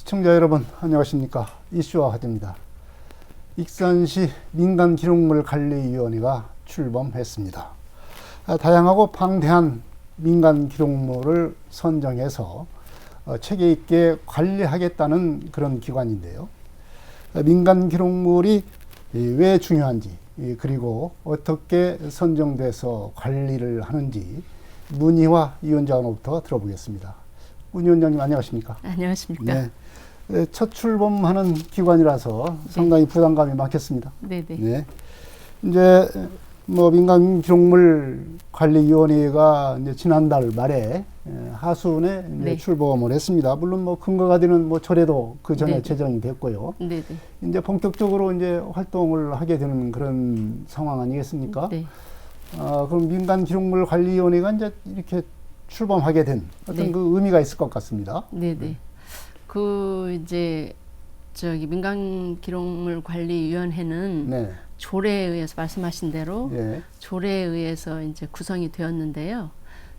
시청자 여러분 안녕하십니까. 이슈와 화제입니다. 익산시 민간기록물관리위원회가 출범했습니다. 다양하고 방대한 민간기록물을 선정해서 체계 있게 관리하겠다는 그런 기관인데요. 민간기록물이 왜 중요한지, 그리고 어떻게 선정돼서 관리를 하는지 문희화 위원장으로부터 들어보겠습니다. 문 위원장님 안녕하십니까? 안녕하십니까? 네. 첫 출범하는 기관이라서 상당히 부담감이 많겠습니다. 네네. 네. 이제 민간기록물관리위원회가 이제 지난달 말에 하순에 이제 출범을 했습니다. 물론 근거가 되는 조례도 그 전에 제정이 됐고요. 네네. 이제 본격적으로 이제 활동을 하게 되는 그런 상황 아니겠습니까? 네. 그럼 민간기록물관리위원회가 이제 이렇게 출범하게 된 어떤 그 의미가 있을 것 같습니다. 네네. 이제 민간기록물관리위원회는 조례에 의해서 말씀하신 대로 조례에 의해서 이제 구성이 되었는데요.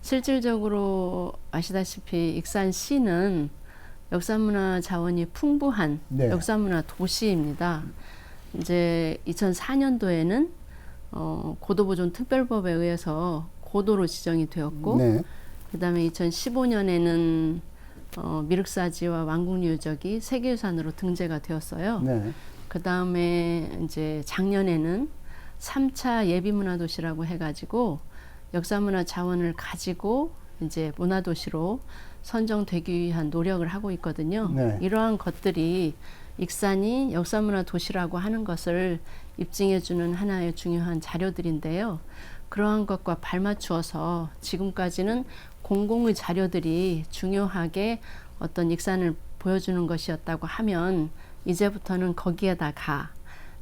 실질적으로 아시다시피 익산시는 역사문화 자원이 풍부한 역사문화 도시입니다. 이제 2004년도에는 고도보존 특별법에 의해서 고도로 지정이 되었고, 그다음에 2015년에는 미륵사지와 왕궁리 유적이 세계유산으로 등재가 되었어요. 그다음에 이제 작년에는 3차 예비문화도시라고 해가지고 역사문화 자원을 가지고 이제 문화도시로 선정되기 위한 노력을 하고 있거든요. 이러한 것들이 익산이 역사문화 도시라고 하는 것을 입증해주는 하나의 중요한 자료들인데요. 그러한 것과 발맞추어서 지금까지는 공공의 자료들이 중요하게 어떤 익산을 보여주는 것이었다고 하면 이제부터는 거기에다가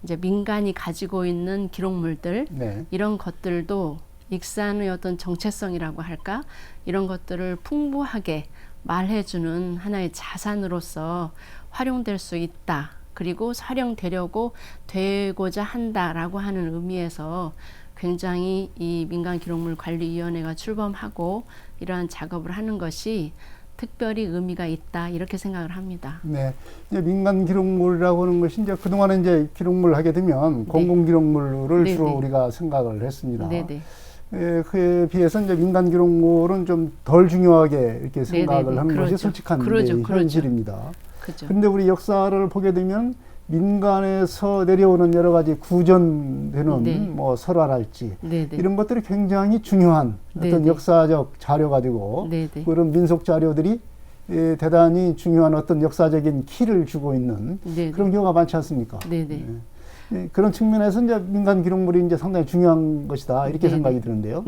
이제 민간이 가지고 있는 기록물들 이런 것들도 익산의 어떤 정체성이라고 할까 이런 것들을 풍부하게 말해주는 하나의 자산으로서 활용될 수 있다. 그리고 활용되려고 되고자 한다라고 하는 의미에서 굉장히 이 민간기록물관리위원회가 출범하고 이러한 작업을 하는 것이 특별히 의미가 있다 이렇게 생각을 합니다. 네, 이제 민간기록물이라고 하는 것이 이제 그동안에 이제 기록물 하게 되면 공공기록물을 주로 우리가 생각을 했습니다. 그에 비해서 이제 민간기록물은 좀 덜 중요하게 이렇게 생각을 하는 것이 솔직한 현실입니다. 그런데 우리 역사를 보게 되면 민간에서 내려오는 여러 가지 구전되는 설화랄지 이런 것들이 굉장히 중요한 어떤 역사적 자료가 되고 그런 민속 자료들이 대단히 중요한 어떤 역사적인 키를 주고 있는 그런 경우가 많지 않습니까? 그런 측면에서 이제 민간 기록물이 이제 상당히 중요한 것이다 이렇게 생각이 드는데요.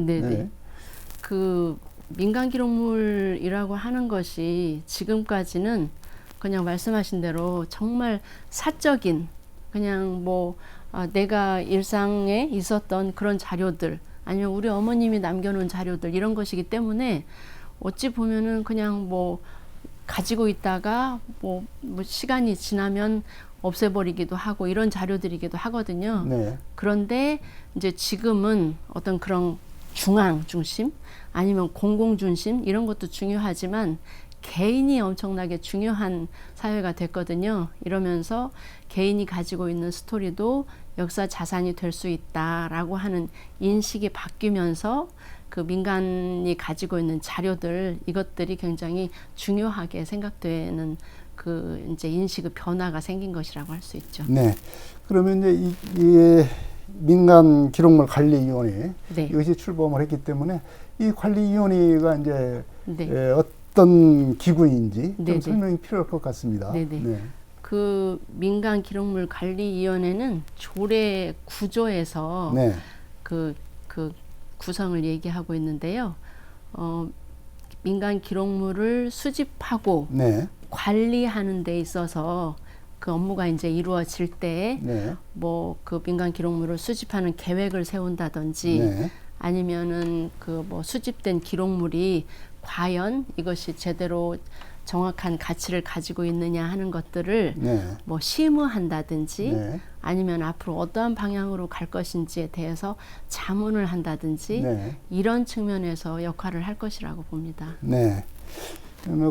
그 민간 기록물이라고 하는 것이 지금까지는 그냥 말씀하신 대로 정말 사적인 그냥 내가 일상에 있었던 그런 자료들 아니면 우리 어머님이 남겨놓은 자료들 이런 것이기 때문에 어찌 보면은 그냥 가지고 있다가 시간이 지나면 없애버리기도 하고 이런 자료들이기도 하거든요. 그런데 이제 지금은 어떤 그런 중앙 중심 아니면 공공 중심 이런 것도 중요하지만 개인이 엄청나게 중요한 사회가 됐거든요. 이러면서 개인이 가지고 있는 스토리도 역사 자산이 될 수 있다라고 하는 인식이 바뀌면서 그 민간이 가지고 있는 자료들 이것들이 굉장히 중요하게 생각되는 그 이제 인식의 변화가 생긴 것이라고 할 수 있죠. 네. 그러면 이제 이 민간기록물관리위원회 이것이 출범을 했기 때문에 이 관리위원회가 이제 어떤 기구인지 좀 설명이 필요할 것 같습니다. 그 민간기록물관리위원회는 조례 구조에서 그 구성을 얘기하고 있는데요. 민간기록물을 수집하고 관리하는 데 있어서 그 업무가 이제 이루어질 때 그 민간기록물을 수집하는 계획을 세운다든지 아니면은 수집된 기록물이 과연 이것이 제대로 정확한 가치를 가지고 있느냐 하는 것들을 심의한다든지 아니면 앞으로 어떠한 방향으로 갈 것인지에 대해서 자문을 한다든지 이런 측면에서 역할을 할 것이라고 봅니다.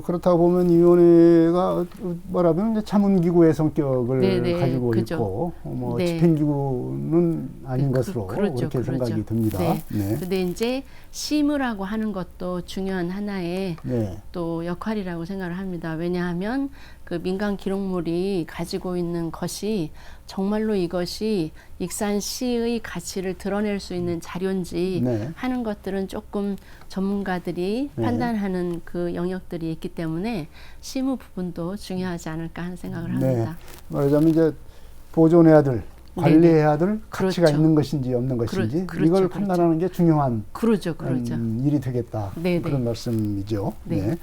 그렇다고 보면 위원회가 뭐라면 이제 자문기구의 성격을 네네, 가지고 그죠. 있고 뭐 네. 집행기구는 아닌 것으로 그렇죠, 그렇게 그렇죠. 생각이 듭니다. 네. 네. 근데 이제 심의라고 하는 것도 중요한 하나의 네. 또 역할이라고 생각을 합니다. 왜냐하면 그 민간 기록물이 가지고 있는 것이 정말로 이것이 익산시의 가치를 드러낼 수 있는 자료인지 네. 하는 것들은 조금 전문가들이 네. 판단하는 그 영역들이 있기 때문에 심의 부분도 중요하지 않을까 하는 생각을 네. 합니다. 말하자면 이제 보존해야 될, 관리해야 될 가치가 그렇죠. 있는 것인지 없는 것인지 그렇죠, 이걸 그렇죠. 판단하는 게 중요한 그러죠. 일이 되겠다. 네네. 그런 말씀이죠. 네. 네.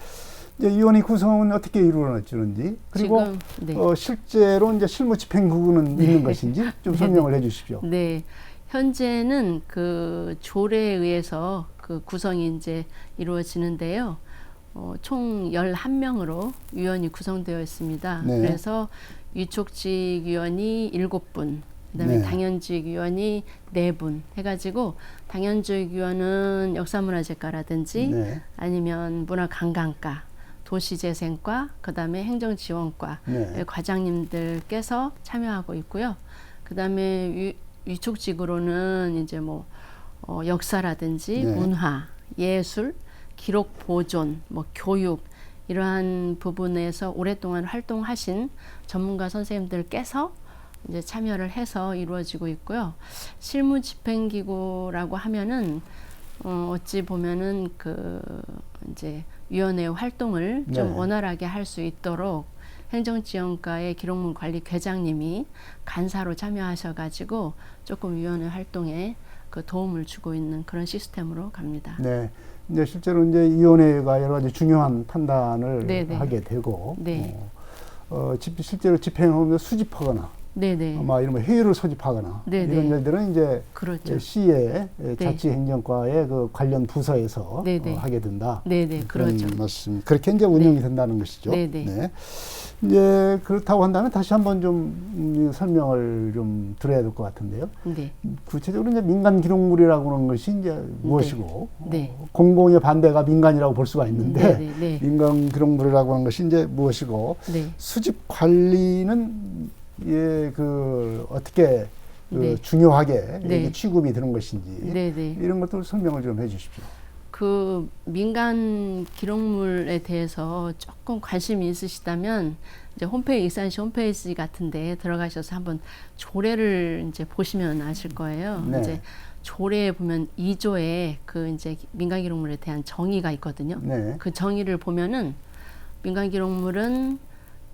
이제 위원회 구성은 어떻게 이루어지는지 그리고 지금, 네. 실제로 이제 실무 집행구는 있는 것인지 좀 설명을 해주십시오. 네, 현재는 그 조례에 의해서 그 구성이 이제 이루어지는데요. 총 11명으로 위원이 구성되어 있습니다. 네. 그래서 위촉직 위원이 7분, 그다음에 네. 당연직 위원이 4분 해가지고 당연직 위원은 역사문화재과라든지 네. 아니면 문화관광과, 도시재생과, 그다음에 행정지원과 네. 과장님들께서 참여하고 있고요. 그다음에 위촉직으로는 이제 뭐 역사라든지 네. 문화, 예술, 기록 보존, 뭐 교육 이러한 부분에서 오랫동안 활동하신 전문가 선생님들께서 이제 참여를 해서 이루어지고 있고요. 실무 집행기구라고 하면은 어찌 보면은 그 이제 위원회 활동을 좀 네. 원활하게 할 수 있도록 행정지원과의 기록물 관리 과장님이 간사로 참여하셔가지고 조금 위원회 활동에 그 도움을 주고 있는 그런 시스템으로 갑니다. 네. 이제 실제로 이제 위원회가 여러 가지 중요한 판단을 네네. 하게 되고, 네. 실제로 집행하면서 수집하거나, 네네. 아마 이런 회의를 소집하거나 네네. 이런 일들은 이제 그렇죠. 시의 자치행정과의 그 관련 부서에서 네네. 하게 된다. 네네. 그런 그렇죠. 말씀. 그렇게 이제 운영이 된다는 것이죠. 네네. 네. 이제 그렇다고 한다면 다시 한번 좀 설명을 좀 드려야 될 것 같은데요. 네. 구체적으로 이제 민간 기록물이라고 하는 것이 이제 무엇이고, 네. 공공의 반대가 민간이라고 볼 수가 있는데, 네네. 네. 민간 기록물이라고 하는 것이 이제 무엇이고, 네. 수집 관리는 어떻게 네. 중요하게 네. 이게 취급이 되는 것인지, 네네. 이런 것들 설명을 좀 해주십시오. 그 민간 기록물에 대해서 조금 관심이 있으시다면 이제 익산시 홈페이지 같은데 들어가셔서 한번 조례를 이제 보시면 아실 거예요. 네. 이제 조례에 보면 2조에 그 이제 민간 기록물에 대한 정의가 있거든요. 네. 그 정의를 보면은 민간 기록물은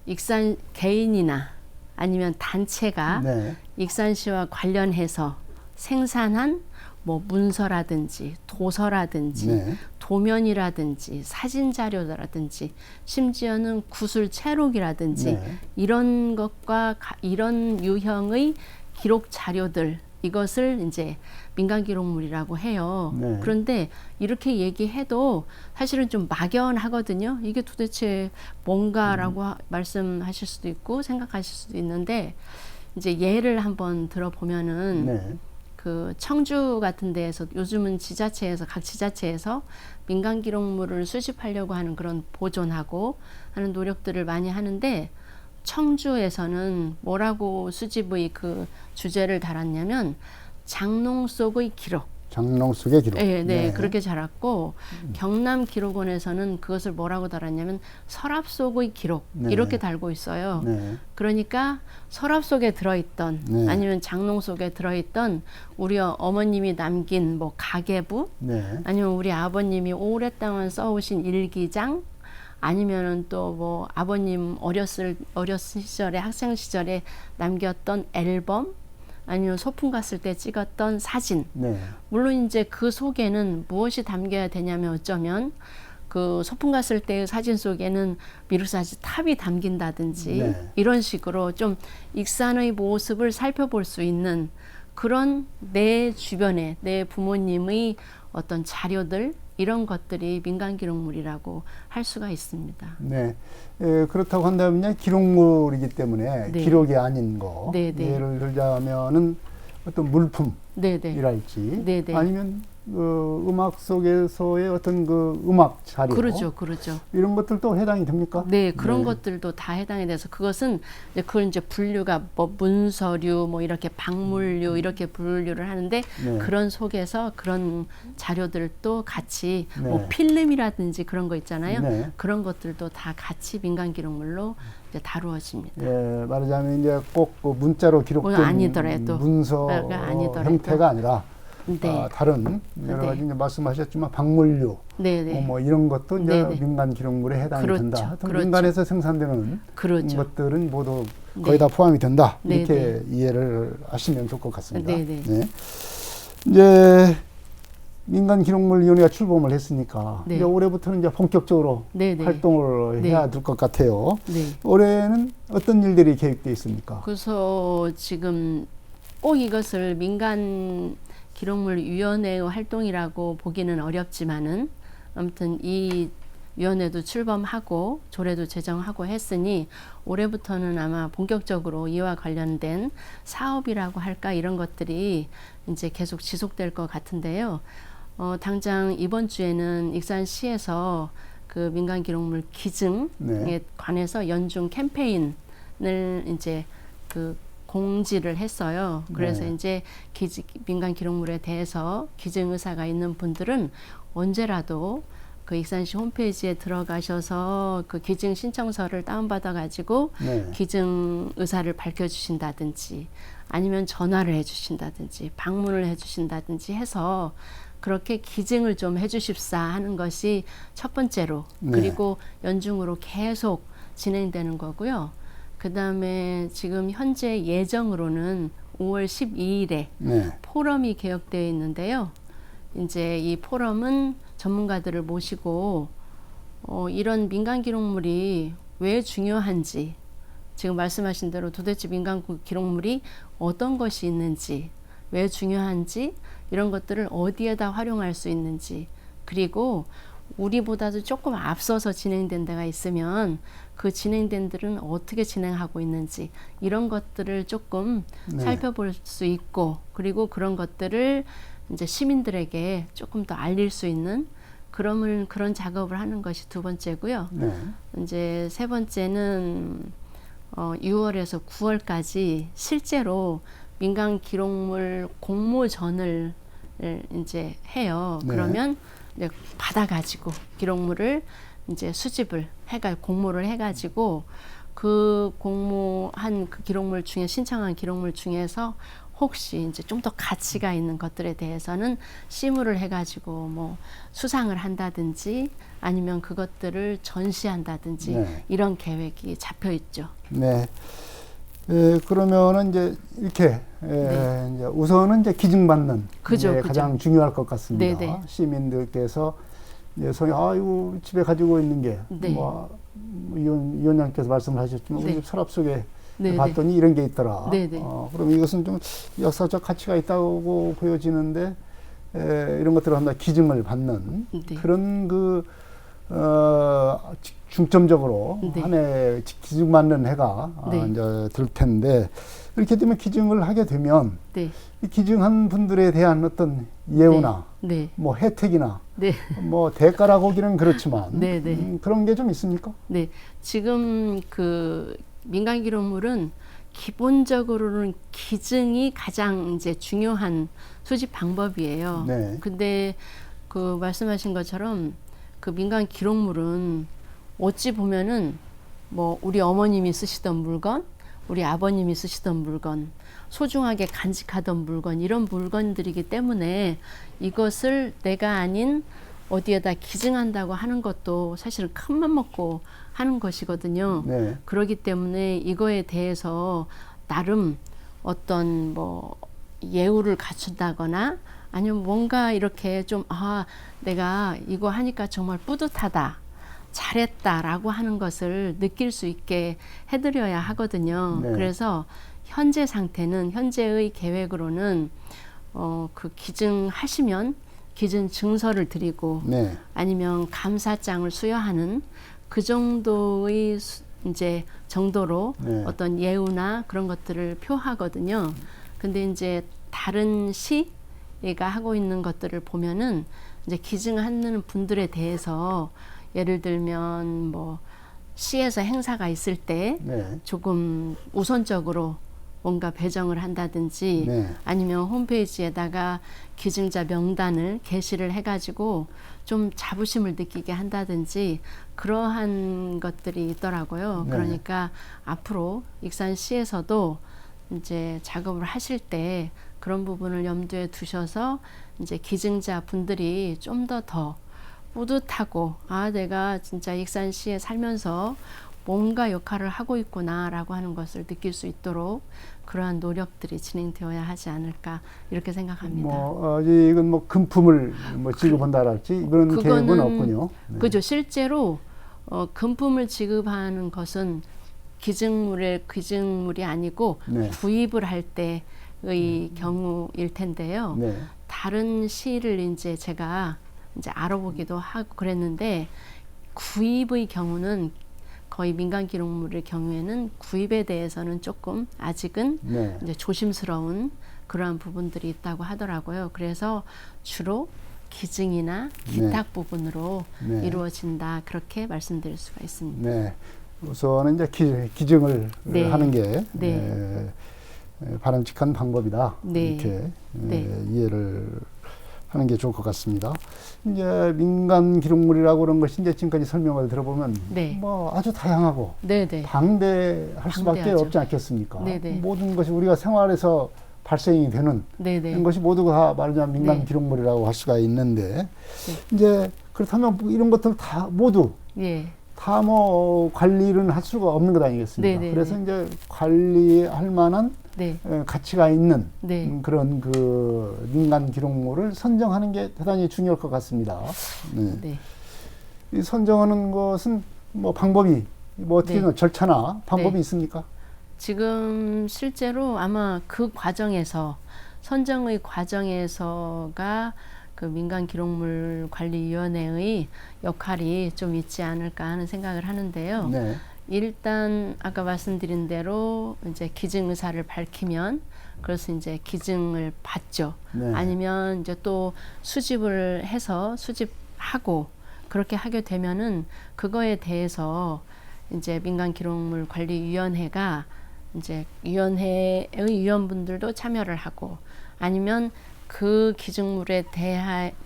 익산 개인이나 아니면 단체가 네. 익산시와 관련해서 생산한 뭐 문서라든지 도서라든지 네. 도면이라든지 사진 자료라든지 심지어는 구술 채록이라든지 네. 이런 것과 이런 유형의 기록 자료들 이것을 이제 민간 기록물이라고 해요. 네. 그런데 이렇게 얘기해도 사실은 좀 막연하거든요. 이게 도대체 뭔가라고 말씀하실 수도 있고 생각하실 수도 있는데 이제 예를 한번 들어보면은 네. 그 청주 같은 데에서 요즘은 각 지자체에서 민간 기록물을 수집하려고 하는 그런 보존하고 하는 노력들을 많이 하는데 청주에서는 뭐라고 수집의 그 주제를 달았냐면 장롱 속의 기록. 장롱 속의 기록. 네, 네, 그렇게 달았고 경남 기록원에서는 그것을 뭐라고 달았냐면 서랍 속의 기록 네. 이렇게 달고 있어요. 네. 그러니까 서랍 속에 들어있던 네. 아니면 장롱 속에 들어있던 우리 어머님이 남긴 뭐 가계부 네. 아니면 우리 아버님이 오랫동안 써오신 일기장 아니면은 또 뭐 아버님 어렸을 시절에 학생 시절에 남겼던 앨범 아니면 소풍 갔을 때 찍었던 사진. 네. 물론 이제 그 속에는 무엇이 담겨야 되냐면 어쩌면 그 소풍 갔을 때의 사진 속에는 미륵사지 탑이 담긴다든지 네. 이런 식으로 좀 익산의 모습을 살펴볼 수 있는 그런 내 주변에 내 부모님의 어떤 자료들 이런 것들이 민간 기록물이라고 할 수가 있습니다. 네. 그렇다고 한다면 기록물이기 때문에 네. 기록이 아닌 거. 네, 네. 예를 들자면은 어떤 물품이랄지 네네. 네네. 아니면 그 음악 속에서의 어떤 그 음악 자료, 그렇죠. 이런 것들도 해당이 됩니까? 네, 그런 것들도 다 해당이 돼서 그것은 이제 그걸 이제 분류가 뭐 문서류, 뭐 이렇게 박물류 이렇게 분류를 하는데 그런 속에서 그런 자료들도 같이 뭐 필름이라든지 그런 거 있잖아요. 그런 것들도 다 같이 민간 기록물로 이제 다루어집니다. 예, 말하자면 이제 꼭그 문자로 기록된 아니더라도, 문서 형태가 아니라 다른 여러 가지 이제 말씀하셨지만 박물류, 뭐 이런 것도 이제 민간 기록물에 해당이 된다. 하여튼 민간에서 생산되는 것들은 모두 거의 다 포함이 된다. 이렇게 이해를 하시면 좋을 것 같습니다. 네. 이제 민간 기록물위원회가 출범을 했으니까 이제 올해부터는 이제 본격적으로 활동을 해야 될 것 같아요. 올해는 어떤 일들이 계획되어 있습니까? 그래서 지금 꼭 이것을 민간 기록물위원회의 활동이라고 보기는 어렵지만은 아무튼 이 위원회도 출범하고 조례도 제정하고 했으니 올해부터는 아마 본격적으로 이와 관련된 사업이라고 할까 이런 것들이 이제 계속 지속될 것 같은데요. 당장 이번 주에는 익산시에서 그 민간 기록물 기증에 관해서 연중 캠페인을 이제 그 공지를 했어요. 그래서 이제 민간 기록물에 대해서 기증 의사가 있는 분들은 언제라도 그 익산시 홈페이지에 들어가셔서 그 기증 신청서를 다운받아 가지고 기증 의사를 밝혀주신다든지 아니면 전화를 해주신다든지 방문을 해주신다든지 해서 그렇게 기증을 좀 해주십사 하는 것이 첫 번째로 그리고 연중으로 계속 진행되는 거고요. 그 다음에 지금 현재 예정으로는 5월 12일에 포럼이 계획되어 있는데요. 이제 이 포럼은 전문가들을 모시고 이런 민간 기록물이 왜 중요한지, 지금 말씀하신 대로 도대체 민간 기록물이 어떤 것이 있는지, 왜 중요한지, 이런 것들을 어디에다 활용할 수 있는지, 그리고 우리보다도 조금 앞서서 진행된 데가 있으면 그 진행된 데는 어떻게 진행하고 있는지 이런 것들을 조금 살펴볼 수 있고, 그리고 그런 것들을 이제 시민들에게 조금 더 알릴 수 있는 그런 작업을 하는 것이 두 번째고요. 이제 세 번째는 6월에서 9월까지 실제로 민간 기록물 공모전을 이제 해요. 그러면 이제 받아가지고 기록물을 이제 수집을 공모를 해가지고 그 공모한 그 기록물 중에 신청한 기록물 중에서 혹시 이제 좀 더 가치가 있는 것들에 대해서는 심의를 해가지고 뭐 수상을 한다든지 아니면 그것들을 전시한다든지 이런 계획이 잡혀 있죠. 네. 그러면은 이제 이렇게 이제 우선은 이제 기증받는 게 가장 중요할 것 같습니다. 시민들께서 이제 아이고 집에 가지고 있는 게 뭐 위원장께서 말씀하셨지만 우리 집 서랍 속에 봤더니 이런 게 있더라. 그럼 이것은 좀 역사적 가치가 있다고 보여지는데 이런 것들을 한다 기증을 받는 그런 그 중점적으로 한 해 기증받는 해가 이제 될 텐데 이렇게 되면 기증을 하게 되면 이 기증한 분들에 대한 어떤 예우나 뭐 혜택이나 뭐 대가라고 하기는 그렇지만 그런 게 좀 있습니까? 네, 지금 그 민간 기록물은 기본적으로는 기증이 가장 이제 중요한 수집 방법이에요. 근데 그 말씀하신 것처럼 그 민간 기록물은 어찌 보면은 뭐 우리 어머님이 쓰시던 물건, 우리 아버님이 쓰시던 물건, 소중하게 간직하던 물건, 이런 물건들이기 때문에 이것을 내가 아닌 어디에다 기증한다고 하는 것도 사실은 큰맘 먹고 하는 것이거든요. 그렇기 때문에 이거에 대해서 나름 어떤 뭐 예우를 갖춘다거나 아니면 뭔가 이렇게 좀 내가 이거 하니까 정말 뿌듯하다, 잘했다라고 하는 것을 느낄 수 있게 해드려야 하거든요. 그래서 현재 상태는, 현재의 계획으로는 그 기증하시면 기증 증서를 드리고 아니면 감사장을 수여하는 그 정도의 이제 정도로 어떤 예우나 그런 것들을 표하거든요. 근데 이제 다른 시, 얘가 하고 있는 것들을 보면은 이제 기증하는 분들에 대해서 예를 들면 뭐 시에서 행사가 있을 때 네. 조금 우선적으로 뭔가 배정을 한다든지 네. 아니면 홈페이지에다가 기증자 명단을 게시를 해가지고 좀 자부심을 느끼게 한다든지 그러한 것들이 있더라고요. 네. 그러니까 앞으로 익산시에서도 이제 작업을 하실 때 그런 부분을 염두에 두셔서 이제 기증자 분들이 좀 더 뿌듯하고 아 내가 진짜 익산시에 살면서 뭔가 역할을 하고 있구나라고 하는 것을 느낄 수 있도록 그러한 노력들이 진행되어야 하지 않을까 이렇게 생각합니다. 이건 뭐 금품을 뭐 지급한다랄지 이런 계획은 없군요. 네. 그죠. 실제로 금품을 지급하는 것은 기증물이 아니고 네. 구입을 할 때의 경우일 텐데요. 네. 다른 시를 이제 제가 이제 알아보기도 하고 그랬는데 구입의 경우는 거의 민간 기록물의 경우에는 구입에 대해서는 조금 아직은 네. 이제 조심스러운 그러한 부분들이 있다고 하더라고요. 그래서 주로 기증이나 기탁 부분으로 네. 이루어진다 그렇게 말씀드릴 수가 있습니다. 네. 우선은 이제 기증을 네. 하는 게 네. 바람직한 방법이다. 네. 이렇게 네. 이해를 하는 게 좋을 것 같습니다. 이제 민간 기록물이라고 그런 것이 이제 지금까지 설명을 들어보면 네. 뭐 아주 다양하고 네네. 방대할 수밖에 방대하죠. 없지 않겠습니까? 네네. 모든 것이 우리가 생활에서 발생이 되는 네네. 이런 것이 모두 다 말하자면 민간 네. 기록물이라고 할 수가 있는데 이제 그렇다면 이런 것들 다 모두 예. 다 뭐 관리는 할 수가 없는 것 아니겠습니까? 네네네. 그래서 이제 관리할 만한 네. 가치가 있는 네. 그런 그 민간 기록물을 선정하는 게 대단히 중요할 것 같습니다. 네. 네. 이 선정하는 것은 뭐 방법이 뭐 어떻게 네. 절차나 방법이 네. 있습니까? 지금 실제로 아마 그 과정에서 선정의 과정에서가 그 민간 기록물 관리위원회의 역할이 좀 있지 않을까 하는 생각을 하는데요. 네. 일단 아까 말씀드린 대로 이제 기증 의사를 밝히면 그래서 이제 기증을 받죠. 네. 아니면 이제 또 수집을 해서 수집하고 그렇게 하게 되면은 그거에 대해서 이제 민간 기록물 관리위원회가 이제 위원회의 위원분들도 참여를 하고 아니면 그 기증물에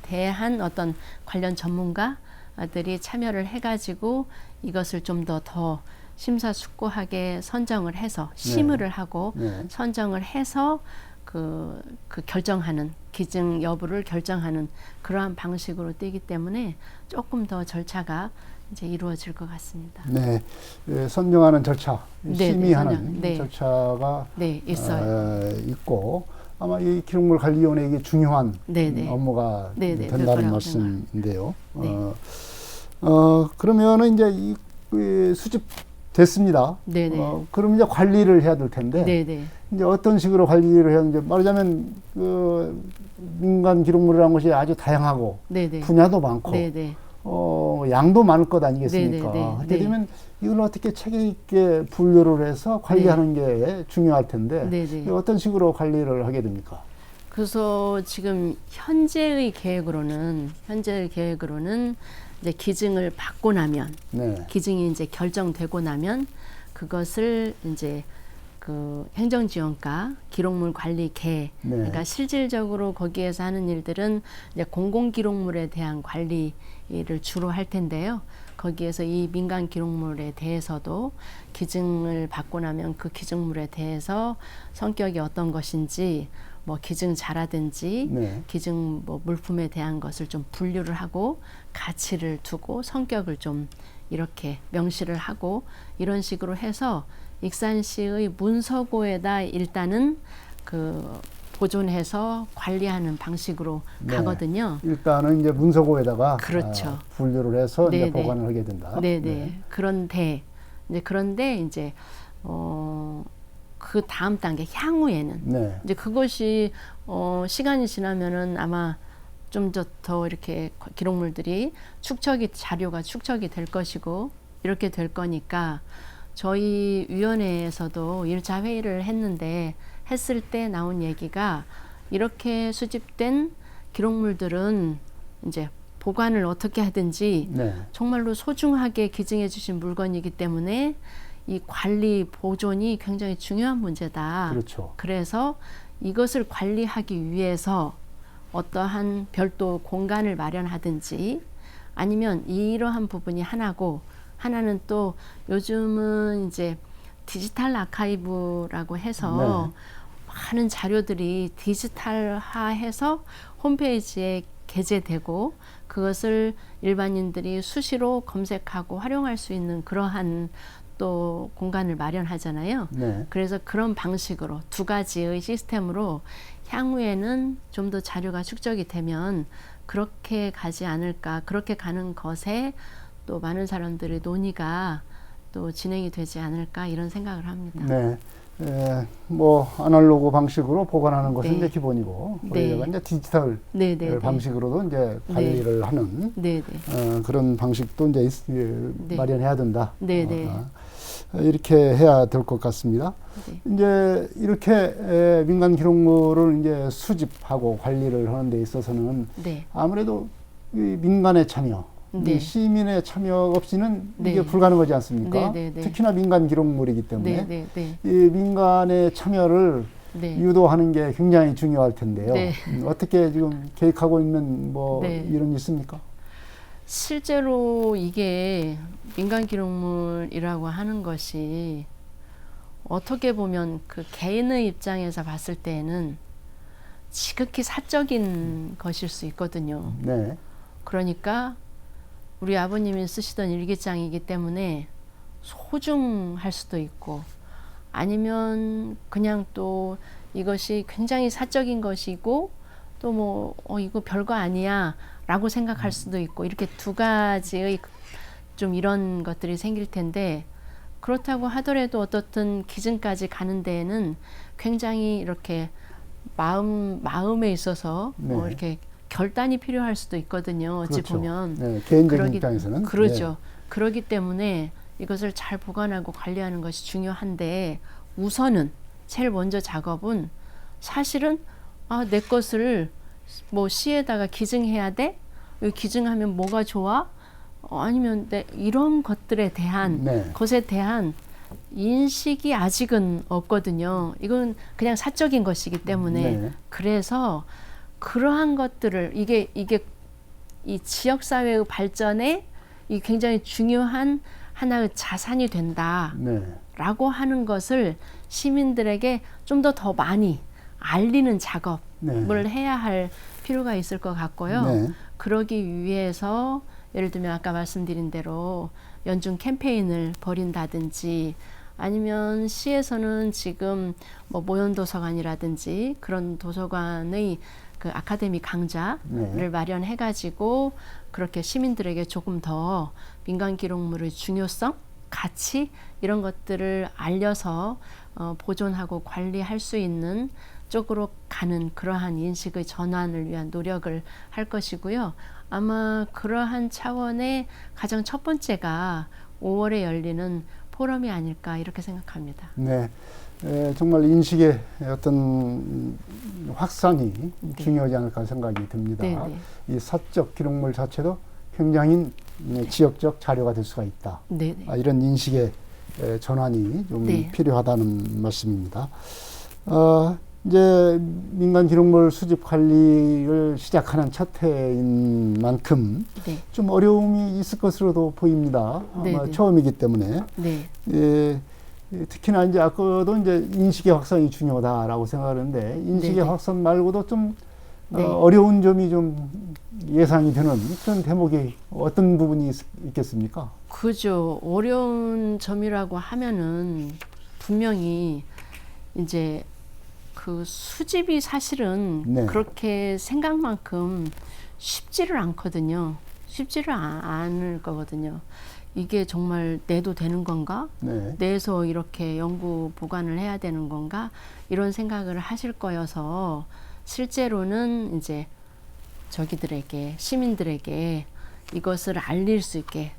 대한 어떤 관련 전문가들이 참여를 해가지고 이것을 좀 더 심사숙고하게 선정을 해서 심의를 하고 선정을 해서 그 결정하는 기증 여부를 결정하는 그러한 방식으로 뛰기 때문에 조금 더 절차가 이제 이루어질 것 같습니다. 네, 선정하는 절차, 심의하는 네. 절차가 네, 있어요. 있고 아마 이 기록물 관리위원회에게 중요한 네네. 업무가 네네. 된다는 말씀인데요. 네. 그러면은 이제 이 수집 됐습니다. 네네. 그럼 이제 관리를 해야 될 텐데 네네. 이제 어떤 식으로 관리를 해야 되는지 말하자면 그 민간 기록물이라는 것이 아주 다양하고 네네. 분야도 많고 네네. 양도 많을 것 아니겠습니까? 네네네. 그렇게 네. 되면 이걸 어떻게 체계 있게 분류를 해서 관리하는 게 중요할 텐데 네네. 어떤 식으로 관리를 하게 됩니까? 그래서 지금 현재의 계획으로는 이제 기증을 받고 나면 네. 기증이 이제 결정되고 나면 그것을 이제 그 행정지원과 기록물 관리계 그러니까 실질적으로 거기에서 하는 일들은 이제 공공기록물에 대한 관리를 주로 할 텐데요. 거기에서 이 민간 기록물에 대해서도 기증을 받고 나면 그 기증물에 대해서 성격이 어떤 것인지 뭐 기증자라든지 기증 뭐 물품에 대한 것을 좀 분류를 하고 가치를 두고 성격을 좀 이렇게 명시를 하고 이런 식으로 해서 익산시의 문서고에다 일단은 그 보존해서 관리하는 방식으로 가거든요. 일단은 이제 문서고에다가 그렇죠. 분류를 해서 이제 보관을 하게 된다. 네네. 그런데 이제 그 다음 단계 향후에는 이제 그것이 시간이 지나면은 아마 좀 더 이렇게 기록물들이 자료가 축적이 될 것이고 이렇게 될 거니까 저희 위원회에서도 1차 회의를 했을 때 나온 얘기가 이렇게 수집된 기록물들은 이제 보관을 어떻게 하든지 네. 정말로 소중하게 기증해 주신 물건이기 때문에 이 관리 보존이 굉장히 중요한 문제다. 그렇죠. 그래서 이것을 관리하기 위해서 어떠한 별도 공간을 마련하든지 아니면 이러한 부분이 하나고 하나는 또 요즘은 이제 디지털 아카이브라고 해서 많은 자료들이 디지털화해서 홈페이지에 게재되고 그것을 일반인들이 수시로 검색하고 활용할 수 있는 그러한 또 공간을 마련하잖아요. 네. 그래서 그런 방식으로 두 가지의 시스템으로 향후에는 좀 더 자료가 축적이 되면 그렇게 가지 않을까, 그렇게 가는 것에 또 많은 사람들의 논의가 또 진행이 되지 않을까 이런 생각을 합니다. 네. 뭐 아날로그 방식으로 보관하는 것은 네. 이제 기본이고 네. 우리가 이제 디지털 네, 네, 방식으로도 이제 관리를 하는 네, 네. 그런 방식도 이제 네. 마련해야 된다. 네, 네. 이렇게 해야 될 것 같습니다. 네. 이제 이렇게 민간 기록물을 이제 수집하고 관리를 하는 데 있어서는 네. 아무래도 이 민간의 참여, 네. 이 시민의 참여 없이는 네. 이게 불가능하지 않습니까? 네, 네, 네. 특히나 민간 기록물이기 때문에 네, 네, 네. 이 민간의 참여를 네. 유도하는 게 굉장히 중요할 텐데요. 네. 어떻게 지금 계획하고 있는 뭐 네. 이런 게 있습니까? 실제로 이게 민간 기록물이라고 하는 것이 어떻게 보면 그 개인의 입장에서 봤을 때에는 지극히 사적인 것일 수 있거든요. 네. 그러니까 우리 아버님이 쓰시던 일기장이기 때문에 소중할 수도 있고 아니면 그냥 또 이것이 굉장히 사적인 것이고 또 뭐 이거 별거 아니야 라고 생각할 수도 있고 이렇게 두 가지의 좀 이런 것들이 생길 텐데 그렇다고 하더라도 어떻든 기증까지 가는 데에는 굉장히 이렇게 마음에 있어서 네. 이렇게 결단이 필요할 수도 있거든요. 어찌 그렇죠. 보면. 네, 개인적인 입장에서는. 그렇죠. 네. 그렇기 때문에 이것을 잘 보관하고 관리하는 것이 중요한데 우선은 제일 먼저 작업은 사실은 내 것을 뭐 시에다가 기증해야 돼? 여기 기증하면 뭐가 좋아? 아니면 이런 것들에 대한 네. 것에 대한 인식이 아직은 없거든요. 이건 그냥 사적인 것이기 때문에 네. 그래서 그러한 것들을 이게 이 지역 사회의 발전에 이 굉장히 중요한 하나의 자산이 된다라고 네. 하는 것을 시민들에게 좀 더 많이 알리는 작업을 네. 해야 할 필요가 있을 것 같고요. 네. 그러기 위해서 예를 들면 아까 말씀드린 대로 연중 캠페인을 벌인다든지 아니면 시에서는 지금 뭐 모현도서관이라든지 그런 도서관의 그 아카데미 강좌를 네. 마련해 가지고 그렇게 시민들에게 조금 더 민간 기록물의 중요성, 가치 이런 것들을 알려서 보존하고 관리할 수 있는 쪽으로 가는 그러한 인식의 전환을 위한 노력을 할 것이고요. 아마 그러한 차원의 가장 첫 번째가 5월에 열리는 포럼이 아닐까 이렇게 생각합니다. 네. 정말 인식의 어떤 확산이 중요하지 않을까 생각이 듭니다. 네네. 이 사적 기록물 자체도 굉장히 지역적 자료가 될 수가 있다. 네네. 이런 인식의 전환이 좀 네. 필요하다는 말씀입니다. 이제 민간 기록물 수집 관리를 시작하는 첫 해인 만큼 네. 좀 어려움이 있을 것으로도 보입니다. 아마 네네. 처음이기 때문에. 네. 특히나 이제 아까도 이제 인식의 확산이 중요하다라고 생각하는데 인식의 네네. 확산 말고도 좀 네. 어려운 점이 좀 예상이 되는 그런 대목이 어떤 부분이 있겠습니까? 그죠. 어려운 점이라고 하면은 분명히 이제 그 수집이 사실은 네. 그렇게 생각만큼 쉽지를 않거든요. 쉽지를 않을 거거든요. 이게 정말 내도 되는 건가? 네. 내에서 이렇게 연구 보관을 해야 되는 건가? 이런 생각을 하실 거여서 실제로는 이제 저기들에게 시민들에게 이것을 알릴 수 있게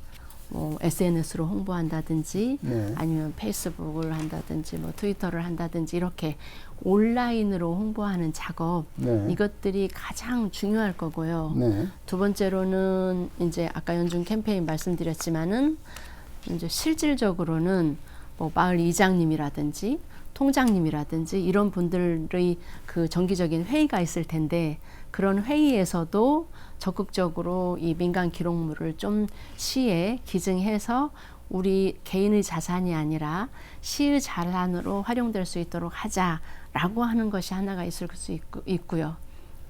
뭐 SNS로 홍보한다든지 네. 아니면 페이스북을 한다든지 뭐 트위터를 한다든지 이렇게 온라인으로 홍보하는 작업 네. 이것들이 가장 중요할 거고요. 네. 두 번째로는 이제 아까 연중 캠페인 말씀드렸지만은 이제 실질적으로는 뭐 마을 이장님이라든지 통장님이라든지 이런 분들의 그 정기적인 회의가 있을 텐데 그런 회의에서도 적극적으로 이 민간 기록물을 좀 시에 기증해서 우리 개인의 자산이 아니라 시의 자산으로 활용될 수 있도록 하자라고 하는 것이 하나가 있을 수 있고요.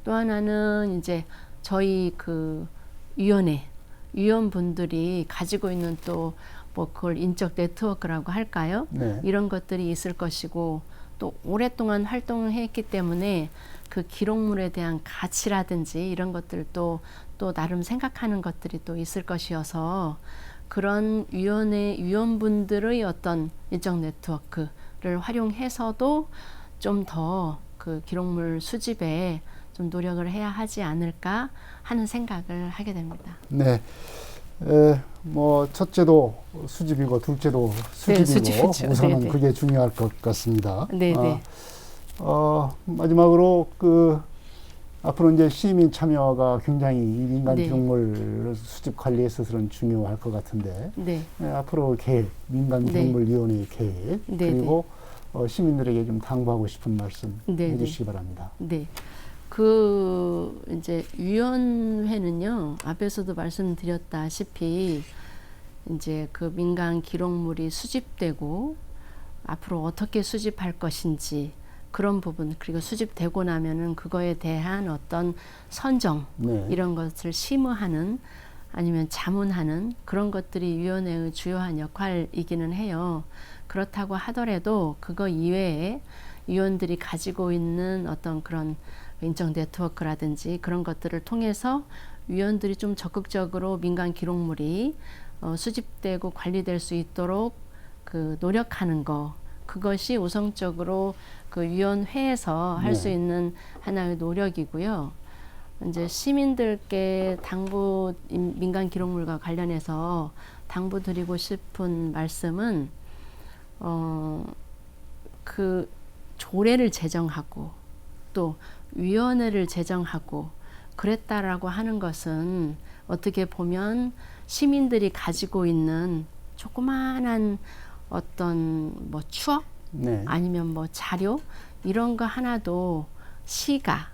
또 하나는 이제 저희 그 위원분들이 가지고 있는 또 뭐 그걸 인적 네트워크라고 할까요? 네. 이런 것들이 있을 것이고 또 오랫동안 활동을 했기 때문에 그 기록물에 대한 가치라든지 이런 것들도 또 나름 생각하는 것들이 또 있을 것이어서 그런 위원분들의 어떤 인적 네트워크를 활용해서도 좀 더 그 기록물 수집에 좀 노력을 해야 하지 않을까 하는 생각을 하게 됩니다. 네. 뭐 첫째도 수집이고 둘째도 수집이고 수집이죠. 우선은 네네. 그게 중요할 것 같습니다. 네네. 마지막으로 그 앞으로 이제 시민 참여가 굉장히 이 민간 네. 기록물 수집 관리에 있어서는 중요할 것 같은데 네. 앞으로 계획, 민간 기록물위원회 계획 네. 그리고 시민들에게 좀 당부하고 싶은 말씀 네. 해주시기 바랍니다. 네. 그 이제 위원회는요 앞에서도 말씀드렸다시피 이제 그 민간 기록물이 수집되고 앞으로 어떻게 수집할 것인지 그런 부분 그리고 수집되고 나면은 그거에 대한 어떤 선정 네. 이런 것을 심의하는 아니면 자문하는 그런 것들이 위원회의 주요한 역할이기는 해요. 그렇다고 하더라도 그거 이외에 위원들이 가지고 있는 어떤 그런 인적 네트워크라든지 그런 것들을 통해서 위원들이 좀 적극적으로 민간 기록물이 수집되고 관리될 수 있도록 그 노력하는 거 그것이 우선적으로 그 위원회에서 할 수 있는 하나의 노력이고요. 이제 시민들께 당부 민간 기록물과 관련해서 당부드리고 싶은 말씀은 그 조례를 제정하고 또 위원회를 제정하고 그랬다라고 하는 것은 어떻게 보면 시민들이 가지고 있는 조그마한 어떤 뭐 추억 네. 아니면 뭐 자료 이런 거 하나도 시가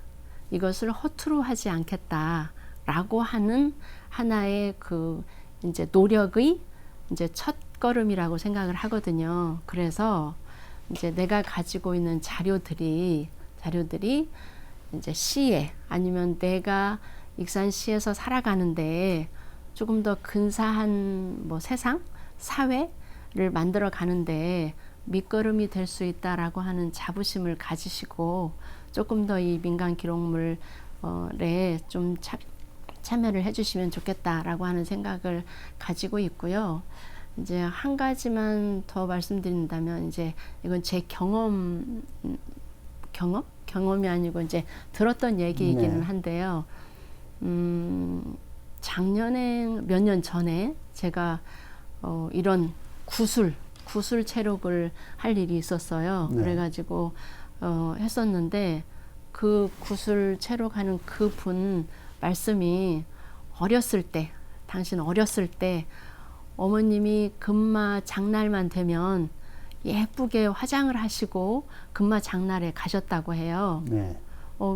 이것을 허투루 하지 않겠다라고 하는 하나의 그 이제 노력의 이제 첫 걸음이라고 생각을 하거든요. 그래서 이제 내가 가지고 있는 자료들이 이제 시에 아니면 내가 익산시에서 살아가는데 조금 더 근사한 뭐 세상, 사회를 만들어 가는데 밑거름이 될 수 있다라고 하는 자부심을 가지시고 조금 더 이 민간 기록물에 좀 참여를 해주시면 좋겠다라고 하는 생각을 가지고 있고요. 이제 한 가지만 더 말씀드린다면 이제 이건 제 경험이 아니고 이제 들었던 얘기이기는 한데요. 작년에 몇 년 전에 제가 이런 구술 체록을 할 일이 있었어요. 네. 그래가지고 했었는데 그 구술 체록하는 그분 말씀이 당신 어렸을 때 어머님이 금마 장날만 되면 예쁘게 화장을 하시고 금마 장날에 가셨다고 해요. 네.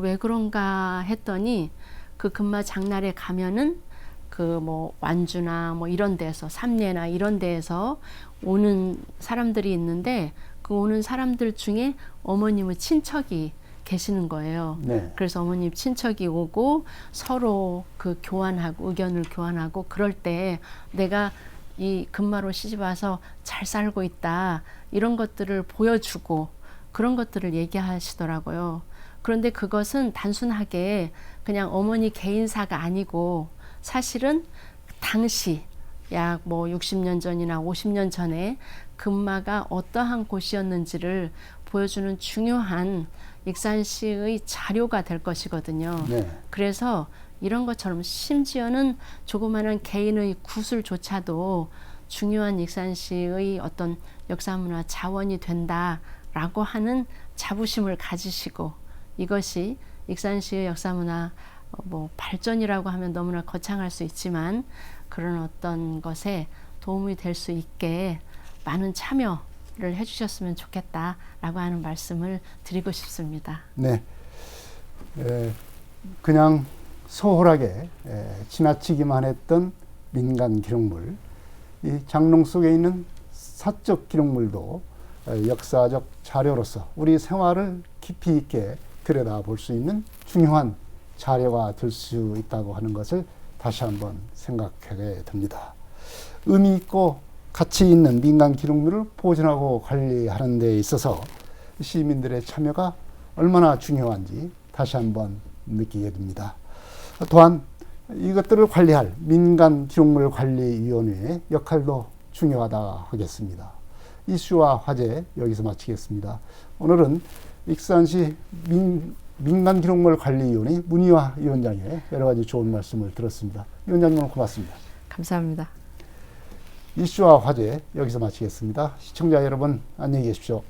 왜 그런가 했더니 그 금마 장날에 가면은 그 뭐 완주나 뭐 이런 데서 삼례나 이런 데에서 오는 사람들이 있는데 그 오는 사람들 중에 어머님의 친척이 계시는 거예요. 네. 그래서 어머님 친척이 오고 서로 그 교환하고 의견을 교환하고 그럴 때 내가 이 금마로 시집 와서 잘 살고 있다 이런 것들을 보여주고 그런 것들을 얘기하시더라고요. 그런데 그것은 단순하게 그냥 어머니 개인사가 아니고 사실은 당시 약 뭐 60년 전이나 50년 전에 금마가 어떠한 곳이었는지를 보여주는 중요한 익산시의 자료가 될 것이거든요. 네. 그래서 이런 것처럼 심지어는 조그마한 개인의 구슬조차도 중요한 익산시의 어떤 역사문화 자원이 된다라고 하는 자부심을 가지시고 이것이 익산시의 역사문화 뭐 발전이라고 하면 너무나 거창할 수 있지만 그런 어떤 것에 도움이 될 수 있게 많은 참여를 해주셨으면 좋겠다라고 하는 말씀을 드리고 싶습니다. 네, 그냥 소홀하게 지나치기만 했던 민간 기록물, 이 장롱 속에 있는 사적 기록물도 역사적 자료로서 우리 생활을 깊이 있게 들여다볼 수 있는 중요한 자료가 될 수 있다고 하는 것을 다시 한번 생각하게 됩니다. 의미 있고 가치 있는 민간 기록물을 보존하고 관리하는 데 있어서 시민들의 참여가 얼마나 중요한지 다시 한번 느끼게 됩니다. 또한 이것들을 관리할 민간기록물관리위원회의 역할도 중요하다 하겠습니다. 이슈와 화제 여기서 마치겠습니다. 오늘은 익산시 민간기록물관리위원회 문희화 위원장의 여러 가지 좋은 말씀을 들었습니다. 위원장님 오늘 고맙습니다. 감사합니다. 이슈와 화제 여기서 마치겠습니다. 시청자 여러분 안녕히 계십시오.